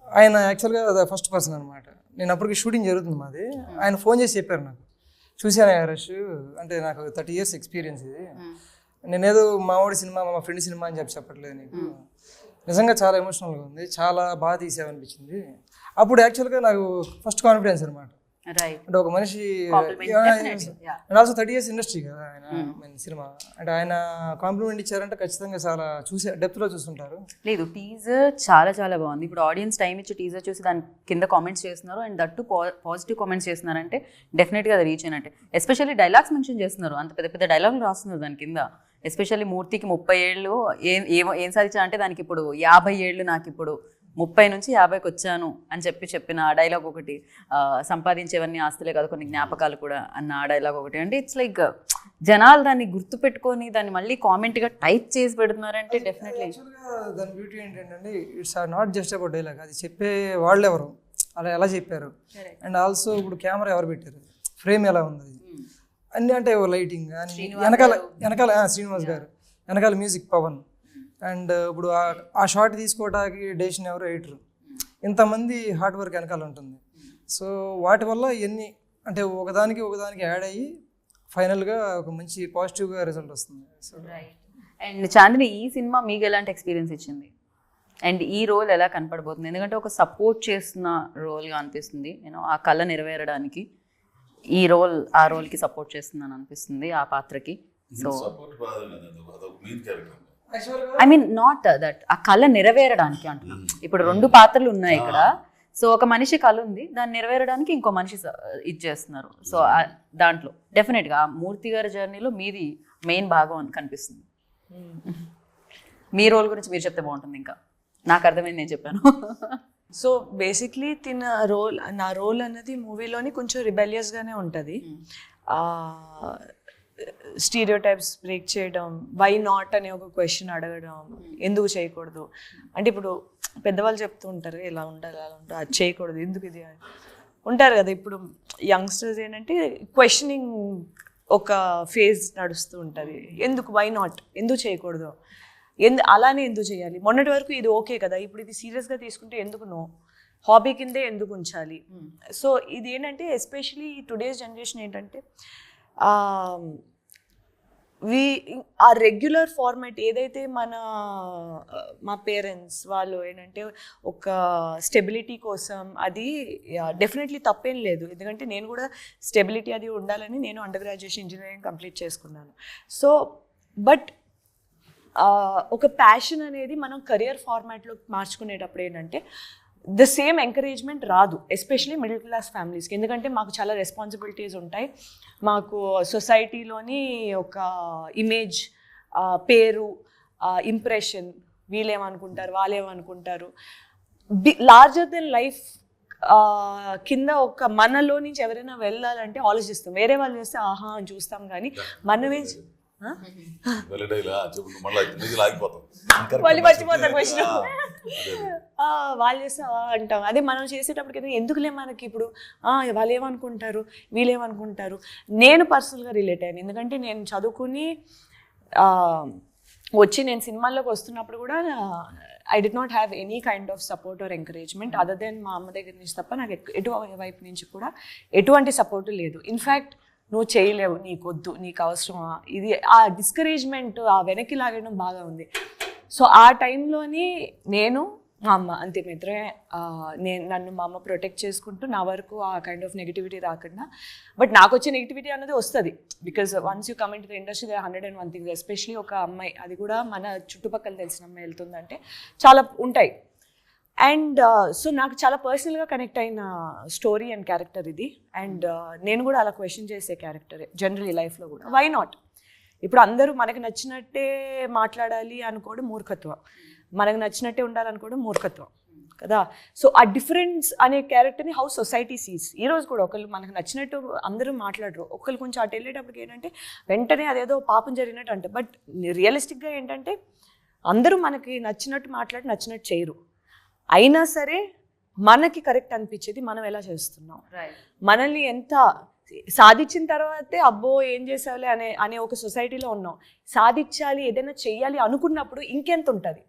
ఆయన యాక్చువల్గా ఫస్ట్ పర్సన్ అనమాట. నేను అప్పటికి షూటింగ్ జరుగుతుంది మాది. ఆయన ఫోన్ చేసి చెప్పారు నాకు, చూశాను రష్ అంటే నాకు 30 years ఎక్స్పీరియన్స్ ఇది, నేనేదో మావాడి సినిమా మా ఫ్రెండ్ సినిమా అని చెప్పట్లేదు నీకు, నిజంగా చాలా ఎమోషనల్గా ఉంది, చాలా బాగా తీసామనిపించింది. అప్పుడు యాక్చువల్గా నాకు ఫస్ట్ కాన్ఫిడెన్స్ అనమాట. అంటే ఒక మనిషి అండ్ ఆల్సో 30 years ఇండస్ట్రీ కదా ఆయన సినిమా. అంటే ఆయన కాంప్లిమెంట్ ఇచ్చారంటే ఖచ్చితంగా చాలా డెప్త్లో చూస్తుంటారు. లేదు, టీజర్ చాలా చాలా బాగుంది. ఇప్పుడు ఆడియన్స్ టైం ఇచ్చి టీజర్ చూసి దాని కింద కామెంట్స్ చేస్తున్నారు, అండ్ దట్టు పాజిటివ్ కామెంట్స్ చేస్తున్నారంటే డెఫినెట్గా అది రీచ్ అయినట్టే. ఎస్పెషల్లీ డైలాగ్స్ మెన్షన్ చేస్తున్నారు, అంత పెద్ద పెద్ద డైలాగులు రాస్తున్నారు దాని కింద. ఎస్పెషల్లీ మూర్తికి 30 ఏళ్ళు ఏం సాధించా అంటే దానికి ఇప్పుడు 50 ఏళ్ళు, నాకు ఇప్పుడు 30 నుంచి 50కి వచ్చాను అని చెప్పిన ఆ డైలాగ్ ఒకటి, సంపాదించేవన్నీ ఆస్తులే కాదు కొన్ని జ్ఞాపకాలు కూడా అన్న ఆ డైలాగ్ ఒకటి. అంటే ఇట్స్ లైక్ జనాలు దాన్ని గుర్తుపెట్టుకొని దాన్ని మళ్ళీ కామెంట్గా టైప్ చేసి పెడుతున్నారంటే డెఫినెట్లీ దాని బ్యూటీ ఏంటంటే it's not just about dialogue, అది చెప్పే వాళ్ళు ఎవరు, అలా ఎలా చెప్పారు, అండ్ ఆల్సో ఇప్పుడు కెమెరా ఎవరు పెట్టారు, ఫ్రేమ్ ఎలా ఉంది, అన్నీ అంటే లైటింగ్ కానీ వెనకాల శ్రీనివాస్ గారు, వెనకాల మ్యూజిక్ పవన్, అండ్ ఇప్పుడు ఆ షాట్ తీసుకోవడానికి డెసిషన్ ఎవరు ఎడిటర్, ఇంతమంది హార్డ్ వర్క్ వెనకాల ఉంటుంది. సో వాటి వల్ల ఎన్ని అంటే ఒకదానికి యాడ్ అయ్యి ఫైనల్గా ఒక మంచి పాజిటివ్గా రిజల్ట్ వస్తుంది. సో అండ్ చాందిని, ఈ సినిమా మీకు ఎలాంటి ఎక్స్పీరియన్స్ ఇచ్చింది అండ్ ఈ రోల్ ఎలా కనపడబోతుంది? ఎందుకంటే ఒక సపోర్ట్ చేస్తున్న రోల్గా అనిపిస్తుంది, నేను ఆ కళ నెరవేరడానికి ఈ రోల్ ఆ రోల్కి సపోర్ట్ చేస్తుందని అనిపిస్తుంది, ఆ పాత్రకి. So I mean not that, ఆ కళ నెరవేరడానికి అంటున్నాను. ఇప్పుడు 2 పాత్రలు ఉన్నాయి ఇక్కడ. సో ఒక మనిషి కళ ఉంది, దాన్ని నెరవేరడానికి ఇంకో మనిషి ఇది చేస్తున్నారు. సో దాంట్లో డెఫినెట్గా మూర్తి గారి జర్నీలో మీది మెయిన్ భాగం అని కనిపిస్తుంది. మీ రోల్ గురించి మీరు చెప్తే బాగుంటుంది. ఇంకా నాకు అర్థమైంది, నేను చెప్పాను. సో బేసిక్లీ నా రోల్ అనేది మూవీలోని కొంచెం రిబెలియస్గానే ఉంటుంది. స్టీరియో టైప్స్ బ్రేక్ చేయడం, వై నాట్ అనే ఒక క్వశ్చన్ అడగడం, ఎందుకు చేయకూడదు అంటే ఇప్పుడు పెద్దవాళ్ళు చెప్తూ ఉంటారు ఇలా ఉండాలి అలా ఉండాలి, అది చేయకూడదు ఎందుకు ఇది ఉంటారు కదా. ఇప్పుడు యంగ్స్టర్స్ ఏంటంటే క్వశ్చనింగ్ ఒక ఫేజ్ నడుస్తూ ఉంటుంది. ఎందుకు, వై నాట్, ఎందుకు చేయకూడదు, అలానే ఎందుకు చేయాలి, మొన్నటి వరకు ఇది ఓకే కదా, ఇప్పుడు ఇది సీరియస్గా తీసుకుంటే ఎందుకు నో, హాబీ కిందే ఎందుకు ఉంచాలి. సో ఇది ఏంటంటే ఎస్పెషలీ టుడేస్ జనరేషన్ ఏంటంటే ఆ రెగ్యులర్ ఫార్మాట్ ఏదైతే మా పేరెంట్స్ వాళ్ళు ఏంటంటే ఒక స్టెబిలిటీ కోసం, అది డెఫినెట్లీ తప్పేం లేదు. ఎందుకంటే నేను కూడా స్టెబిలిటీ అది ఉండాలని నేను అండర్ గ్రాడ్యుయేషన్ ఇంజనీరింగ్ కంప్లీట్ చేసుకున్నాను. సో బట్ ఒక ప్యాషన్ అనేది మనం కెరియర్ ఫార్మాట్లో మార్చుకునేటప్పుడు ఏంటంటే ద సేమ్ ఎంకరేజ్మెంట్ రాదు, ఎస్పెషలీ మిడిల్ క్లాస్ ఫ్యామిలీస్కి. ఎందుకంటే మాకు చాలా రెస్పాన్సిబిలిటీస్ ఉంటాయి, మాకు సొసైటీలోని ఒక ఇమేజ్, పేరు, ఇంప్రెషన్, వీళ్ళేమనుకుంటారు వాళ్ళేమనుకుంటారు, లార్జర్ దెన్ లైఫ్ కింద ఒక మనలో నుంచి ఎవరైనా వెళ్ళాలంటే ఆలోచిస్తాం. వేరే వాళ్ళు చేస్తే ఆహా అని చూస్తాం, కానీ మనమే మళ్ళీ మర్చిపోతాం క్వశ్చన్. వాళ్ళు చేస్తే అంటాం, అదే మనం చేసేటప్పటికి ఎందుకులే మనకి ఇప్పుడు వాళ్ళు ఏమనుకుంటారు వీళ్ళేమనుకుంటారు. నేను పర్సనల్గా రిలేట్ అయ్యాను, ఎందుకంటే నేను చదువుకుని వచ్చి నేను సినిమాల్లోకి వస్తున్నప్పుడు కూడా I did not have any kind of support or encouragement other than మా అమ్మ దగ్గర నుంచి తప్ప నాకు వైపు నుంచి కూడా ఎటువంటి సపోర్టు లేదు. ఇన్ఫ్యాక్ట్ నువ్వు చేయలేవు, నీకొద్దు, నీకు అవసరమా, ఇది ఆ డిస్కరేజ్మెంట్, ఆ వెనక్కి లాగడం బాగా ఉంది. సో ఆ టైంలోని నేను మా అమ్మ అంతే మిత్రమే, నన్ను మా అమ్మ ప్రొటెక్ట్ చేసుకుంటూ నా వరకు ఆ కైండ్ ఆఫ్ నెగిటివిటీ రాకుండా. బట్ నాకు వచ్చే నెగిటివిటీ అనేది వస్తుంది, because once you come in to the industry 101 things, especially ఒక అమ్మాయి, అది కూడా మన చుట్టుపక్కల తెలిసిన అమ్మాయి వెళ్తుందంటే చాలా ఉంటాయి. అండ్ సో నాకు చాలా పర్సనల్గా కనెక్ట్ అయిన స్టోరీ అండ్ క్యారెక్టర్ ఇది. అండ్ నేను కూడా అలా క్వశ్చన్ చేసే క్యారెక్టరే జనరలీ లైఫ్లో కూడా. వై నాట్, ఇప్పుడు అందరూ మనకు నచ్చినట్టే మాట్లాడాలి అనుకోవడం మూర్ఖత్వం, మనకు నచ్చినట్టే ఉండాలనుకోవడం మూర్ఖత్వం కదా. సో ఆ డిఫరెన్స్ అనే క్యారెక్టర్ని హౌ సొసైటీ సీస్. ఈరోజు కూడా ఒకళ్ళు మనకు నచ్చినట్టు అందరూ మాట్లాడరు, ఒకళ్ళు కొంచెం అటు వెళ్ళేటప్పటికి ఏంటంటే వెంటనే అదేదో పాపం జరిగినట్టు అంటే. బట్ రియలిస్టిక్గా ఏంటంటే అందరూ మనకి నచ్చినట్టు మాట్లాడి నచ్చినట్టు చేయరు, అయినా సరే మనకి కరెక్ట్ అనిపించేది మనం ఎలా చేస్తున్నాం, మనల్ని ఎంత సాధించిన తర్వాతే అబ్బో ఏం చేసావులే అనే ఒక సొసైటీలో ఉన్నాం. సాధించాలి, ఏదైనా చెయ్యాలి అనుకున్నప్పుడు ఇంకెంత ఉంటుంది.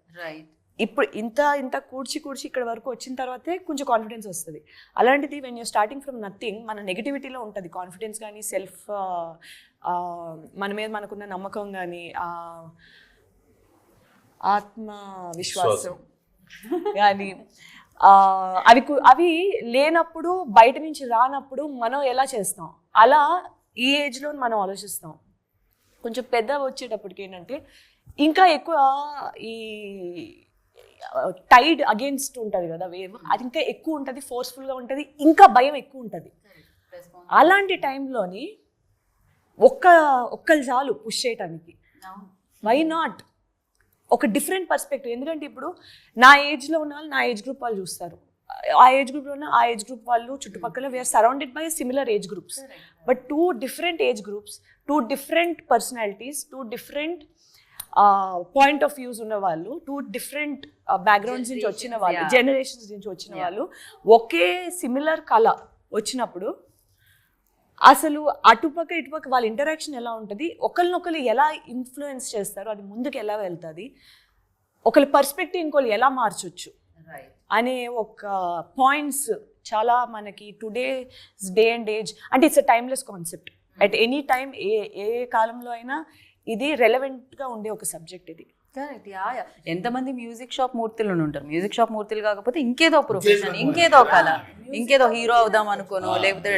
ఇప్పుడు ఇంత కూర్చి ఇక్కడ వరకు వచ్చిన తర్వాతే కొంచెం కాన్ఫిడెన్స్ వస్తుంది. అలాంటిది when you're starting from nothing, మన నెగిటివిటీలో ఉంటుంది కాన్ఫిడెన్స్ కానీ, సెల్ఫ్ మన మీద మనకున్న నమ్మకం కానీ, ఆత్మవిశ్వాసం కానీ అవి లేనప్పుడు, బయట నుంచి రానప్పుడు మనం ఎలా చేస్తాం, అలా ఈ ఏజ్లో మనం ఆలోచిస్తాం. కొంచెం పెద్ద వచ్చేటప్పటికి ఏంటంటే ఇంకా ఎక్కువ ఈ టైడ్ అగేన్స్ట్ ఉంటుంది కదా వేవ్, అది ఇంకా ఎక్కువ ఉంటుంది, ఫోర్స్ఫుల్గా ఉంటుంది, ఇంకా భయం ఎక్కువ ఉంటుంది. అలాంటి టైంలోని ఒక్కళ్ళు చాలు పుష్ చేయటానికి. వై నాట్, ఒక డిఫరెంట్ పర్స్పెక్టివ్. ఎందుకంటే ఇప్పుడు నా ఏజ్లో ఉన్న వాళ్ళు నా ఏజ్ గ్రూప్ వాళ్ళు చూస్తారు, ఆ ఏజ్ గ్రూప్లో ఉన్న ఆ ఏజ్ గ్రూప్ వాళ్ళు చుట్టుపక్కల we are surrounded by similar age groups. But 2 different age groups, 2 different personalities, 2 different point of views ఉన్న వాళ్ళు, 2 different బ్యాక్గ్రౌండ్స్ నుంచి వచ్చిన వాళ్ళు, జనరేషన్స్ నుంచి వచ్చిన వాళ్ళు ఒకే సిమిలర్ కళ వచ్చినప్పుడు అసలు అటుపక్క ఇటుపక్క వాళ్ళ ఇంటరాక్షన్ ఎలా ఉంటుంది, ఒకరినొకరు ఎలా ఇన్ఫ్లుయెన్స్ చేస్తారు, అది ముందుకు ఎలా వెళ్తుంది, ఒకరి పర్స్పెక్టివ్ ఇంకోళ్ళు ఎలా మార్చొచ్చు అనే ఒక పాయింట్స్ చాలా మనకి టుడేస్ డే అండ్ ఏజ్ అంటే it's a timeless concept. At any time ఏ కాలంలో అయినా ఇది రెలవెంట్గా ఉండే ఒక సబ్జెక్ట్ ఇది. కరెక్ట్. యా ఎంతమంది మ్యూజిక్ షాప్ మూర్తులు ఉంటారు. మ్యూజిక్ షాప్ మూర్తులు కాకపోతే ఇంకేదో ప్రొఫెషన్, ఇంకేదో కళ, ఇంకేదో హీరో అవుదాం అనుకోను, లేకపోతే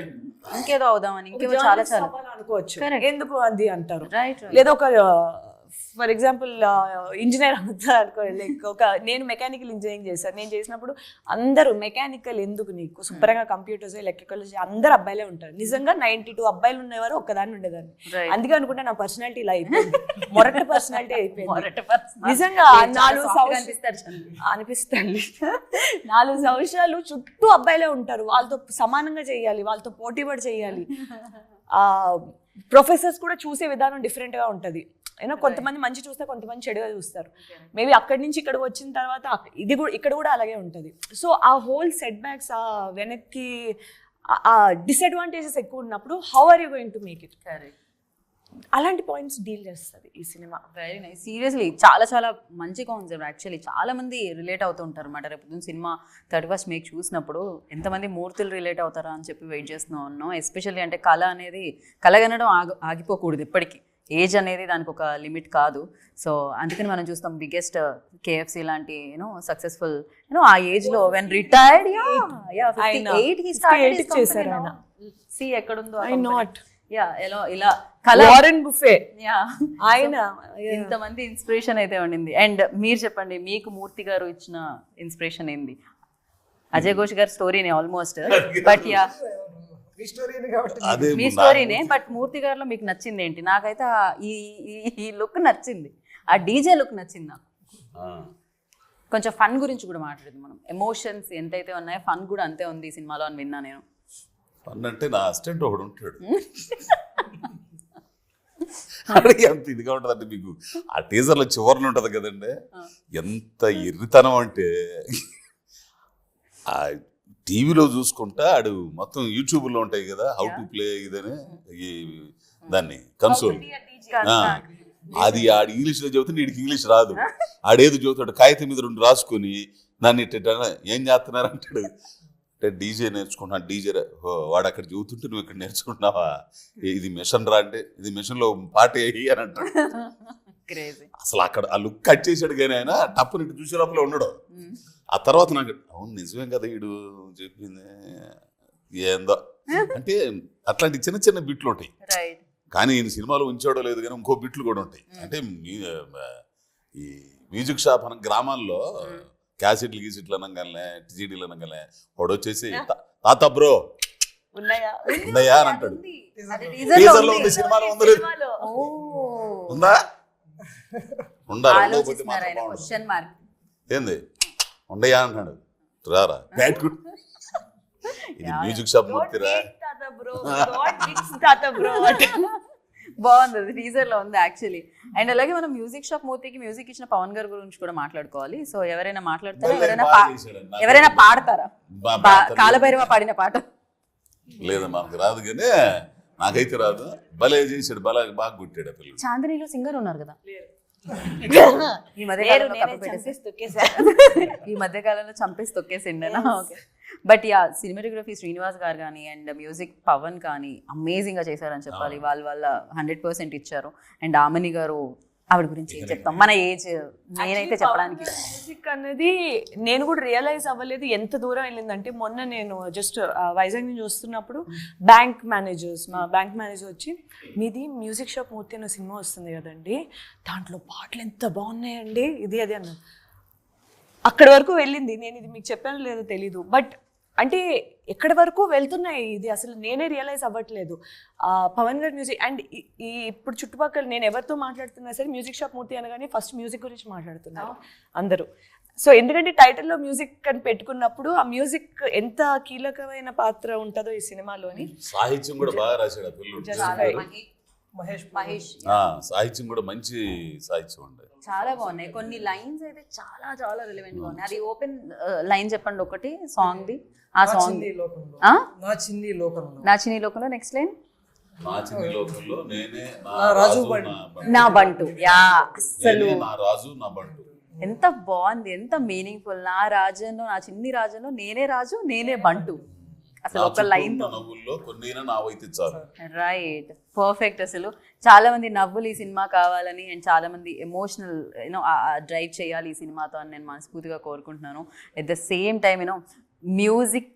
ఇంకేదో అవుదామని ఇంకేదో చాలా చాలా అనుకోవచ్చు. ఎందుకు అది అంటారు. రైట్. లేదా ఒక ఫర్ ఎగ్జాంపుల్ ఇంజనీర్ అవుతా అనుకో, లైక్ ఒక నేను మెకానికల్ ఇంజనీరింగ్ చేశాను. నేను చేసినప్పుడు అందరూ మెకానికల్ ఎందుకు నీకు శుభ్రంగా కంప్యూటర్స్ ఎలక్ట్రికల్ అందరు అబ్బాయిలే ఉంటారు. నిజంగా 92 అబ్బాయిలు ఉండేవారు, ఒక్కదాన్ని ఉండేదాన్ని. అందుకే అనుకుంటే నా పర్సనాలిటీ ఇలా అయిపోయింది, మొరటి పర్సనాలిటీ అయిపోయింది. నిజంగా 4 అనిపిస్తుంది 4 సంవత్సరాలు చుట్టూ అబ్బాయిలే ఉంటారు, వాళ్ళతో సమానంగా చేయాలి, వాళ్ళతో పోటీపడి చేయాలి. ప్రొఫెసర్స్ కూడా చూసే విధానం డిఫరెంట్గా ఉంటుంది. ఏదో కొంతమంది మంచి చూస్తే కొంతమంది చెడుగా చూస్తారు. మేబీ అక్కడి నుంచి ఇక్కడికి వచ్చిన తర్వాత ఇది కూడా ఇక్కడ కూడా అలాగే ఉంటుంది. సో ఆ హోల్ సెట్ బ్యాక్స్, ఆ వెనక్కి ఆ డిసడ్వాంటేజెస్ ఎక్కువ ఉన్నప్పుడు how are you going to make it, అలాంటి పాయింట్స్ డీల్ చేస్తుంది ఈ సినిమా. Very nice. సీరియస్లీ చాలా చాలా మంచి కాన్సెప్ట్. యాక్చువల్లీ చాలా మంది రిలేట్ అవుతూ ఉంటారు అనమాట. రేపు సినిమా 31st May చూసినప్పుడు ఎంతమంది మూర్తులు రిలేట్ అవుతారా అని చెప్పి వెయిట్ చేస్తూ ఉన్నాం. ఎస్పెషల్లీ అంటే కళ అనేది కలగనడం ఆగిపోకూడదు ఎప్పటికీ. ఏజ్ అనేది దానికి ఒక లిమిట్ కాదు. సో అందుకని మనం చూస్తాం బిగ్గెస్ట్ KFC లాంటి సక్సెస్ఫుల్ ఆ ఏజ్లో వెన్ రిటైర్డ్ ఎక్కడుందో ఇలా వారెన్ బుఫే ఆయన ఇంతమంది ఇన్స్పిరేషన్ అయితే ఉండింది. అండ్ మీరు చెప్పండి, మీకు మూర్తి గారు ఇచ్చిన ఇన్స్పిరేషన్ ఏంది? అజయ్ ఘోష్ గారి స్టోరీనే ఆల్మోస్ట్, బట్ మీ స్టోరీనే, బట్ మూర్తి గారిలో మీకు నచ్చింది ఏంటి? నాకైతే ఈ లుక్ నచ్చింది, ఆ డీజే లుక్ నచ్చింది నాకు. కొంచెం ఫన్ గురించి కూడా మాట్లాడదు మనం. ఎమోషన్స్ ఎంతైతే ఉన్నాయో ఫన్ కూడా అంతే ఉంది ఈ సినిమాలో అని విన్నా నేను. ఫన్ అంటే నా అసిస్టెంట్ ఒకడు ఉంటాడు, అడిగి అంత ఇదిగా ఉంటుంది. అంటే మీకు ఆ టీజర్లో చివరిలో ఉంటుంది కదండి, ఎంత ఎర్రితనం అంటే ఆ టీవీలో చూసుకుంటా ఆడు మొత్తం యూట్యూబ్లో ఉంటాయి కదా, హౌ టు ప్లే ఇదని ఈ దాన్ని కన్సోల్, అది ఆడు ఇంగ్లీష్లో చెబుతుంటే వీడికి ఇంగ్లీష్ రాదు. ఆడేది చెబుతాడు, కాగితం మీద 2 రాసుకొని దాన్ని ఏం చేస్తున్నారు అంటాడు. అంటే డీజే నేర్చుకుంటున్నా, డీజే వాడు అక్కడ చెబుతుంటే నువ్వు ఇక్కడ నేర్చుకుంటున్నావా, ఇది మిషన్ రా అంటే ఇది మిషన్లో పాట వేయి అని అంటాడు. అసలు అక్కడ ఆ లుక్ కట్ చేసాడు కానీ ఆయన టప్పుని ఇటు చూసే లోపల ఉండడు. ఆ తర్వాత నాకు అవును నిజమే కదా వీడు చెప్పింది ఏందో అంటే అట్లాంటి చిన్న చిన్న బిట్లు ఉంటాయి. కానీ ఈయన సినిమాలో ఉంచాడో లేదు కానీ ఇంకో బిట్లు కూడా ఉంటాయి. అంటే ఈ మ్యూజిక్ షాప్ అన్న గ్రామాల్లో క్యాసెట్లు గీసెట్లు అనగానే టీజీడీలు అనగానే వాడు వచ్చేసి తాత బ్రో ఉన్నాయా అని అంటాడు. టీజర్లో ఉంది, సినిమాలో ఉందా ఉండాలి ఏంది ఉండయా అంటున్నాడు. రారా ఇది మ్యూజిక్ షాప్ మూర్తిరా. బాగుంది, టీజర్ లో ఉంది యాక్చువల్లీ. అండ్ అలాగే మనం మ్యూజిక్ షాప్ మూర్తికి మ్యూజిక్ ఇచ్చిన పవన్ గారి గురించి కూడా మాట్లాడుకోవాలి. సో ఎవరైనా మాట్లాడతారా, ఎవరైనా పాడతారా కాలభైరవ పాడిన పాట? లేదా మనకు రాదు కానీ నాకైతే రాదు. భలే చేశాడు, బాగా గుట్టాడు పిల్లలు. చాందినిలో సింగర్ ఉన్నారు కదా, ఈ మధ్యకాలంలో చంపేసి తొక్కేసిండేనా? Okay. But yeah cinematography Srinivas garu కానీ అండ్ మ్యూజిక్ పవన్ కానీ అమేజింగ్గా చేశారని చెప్పాలి. వాళ్ళ 100% ఇచ్చారు. అండ్ ఆమని గారు, ఆవిడ గురించి ఏం చెప్తాం, మన ఏజ్ నేనైతే చెప్పడానికి మ్యూజిక్ అనేది నేను కూడా రియలైజ్ అవ్వలేదు ఎంత దూరం వెళ్ళిందంటే, మొన్న నేను జస్ట్ వైజాగ్ నుంచి వస్తున్నప్పుడు మా బ్యాంక్ మేనేజర్ వచ్చి, మీది మ్యూజిక్ షాప్ మూర్తి అనే సినిమా వస్తుంది కదండి, దాంట్లో పాటలు ఎంత బాగున్నాయండి ఇది అది అన్నాను. అక్కడి వరకు వెళ్ళింది. నేను ఇది మీకు చెప్పానో లేదో తెలీదు, బట్ అంటే ఎక్కడి వరకు వెళ్తున్నాయి ఇది అసలు నేనే రియలైజ్ అవ్వట్లేదు. పవన్ గారి మ్యూజిక్ అండ్ ఈ ఇప్పుడు చుట్టుపక్కల నేను ఎవరితో మాట్లాడుతున్నా సరే మ్యూజిక్ షాప్ మూర్తి అనగానే ఫస్ట్ మ్యూజిక్ గురించి మాట్లాడుతున్నారు అందరూ. సో ఎందుకంటే టైటిల్లో మ్యూజిక్ అని పెట్టుకున్నప్పుడు ఆ మ్యూజిక్ ఎంత కీలకమైన పాత్ర ఉంటుందో ఈ సినిమాలోని. సాహిత్యం కూడా బాగా రాశాడు మహేష్. సాహిత్యం కూడా మంచి సాహిత్యం ఉండే, చాలా బాగున్నాయి. కొన్ని లైన్స్ అయితే చాలా చాలా రిలవెంట్ గా ఉన్నాయి. అది ఓపెన్ లైన్ చెప్పండి ఒకటి సాంగ్ ది. ఆ సాంగ్ నా చిన్ని లోకంలో నెక్స్ట్ లైన్ నా చిన్ని లోకంలో నేనే రాజు నా బంటు. యా అసలు నా రాజు నా బంటు. ఎంత బాగుంది, ఎంత మీనింగ్ఫుల్. నా రాజ్యంలో, నా చిన్ని రాజ్యంలో నేనే రాజు, నేనే బంటు. అసలు ఒక లైన్ నవ్వుల్లో కొన్నైనా నావైతే చాలు. Right, perfect. అసలు చాలా మంది నవ్వులు ఈ సినిమా కావాలని అండ్ చాలా మంది ఎమోషనల్ యూనో డ్రైవ్ చేయాలి ఈ సినిమాతో అని నేను మనస్ఫూర్తిగా కోరుకుంటున్నాను. At the same time you know music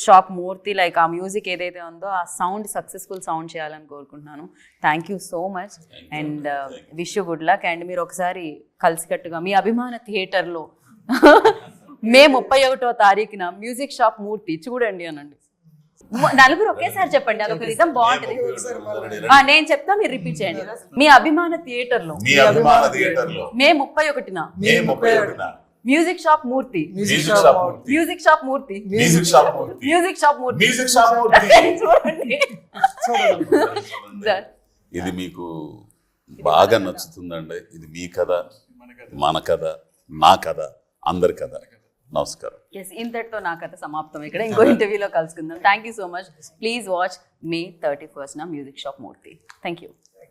shop Murthy, like ఆ మ్యూజిక్ ఏదైతే ఉందో ఆ సౌండ్ సక్సెస్ఫుల్ సౌండ్ చేయాలని కోరుకుంటున్నాను. Thank you so much and wish you good luck. And మీరు ఒకసారి కలిసికట్టుగా మీ అభిమాన థియేటర్లో మే 31వ తారీఖున మ్యూజిక్ షాప్ మూర్తి చూడండి అనండి. నలుగురు ఒకేసారి చెప్పండి, అదొక రిధం బాగుంటది. నేను చెప్తా, మీరు రిపీట్ చేయండి. మీ అభిమాన థియేటర్లో మే 31న మ్యూజిక్ షాప్ మూర్తి, మ్యూజిక్ షాప్ మూర్తి, మ్యూజిక్ షాప్ మూర్తి చూడండి. ఇది మీకు బాగా నచ్చుతుందండి. ఇది మీ కథ, మన కథ, నా కథ, అందరి కథ. నమస్కారం. ఇంతటితో నా కథ సమాప్తం. ఇక్కడ ఇంకో ఇంటర్వ్యూలో కలుసుకుందాం. Thank you so much. Please watch May 31న music shop Murthy. Thank you.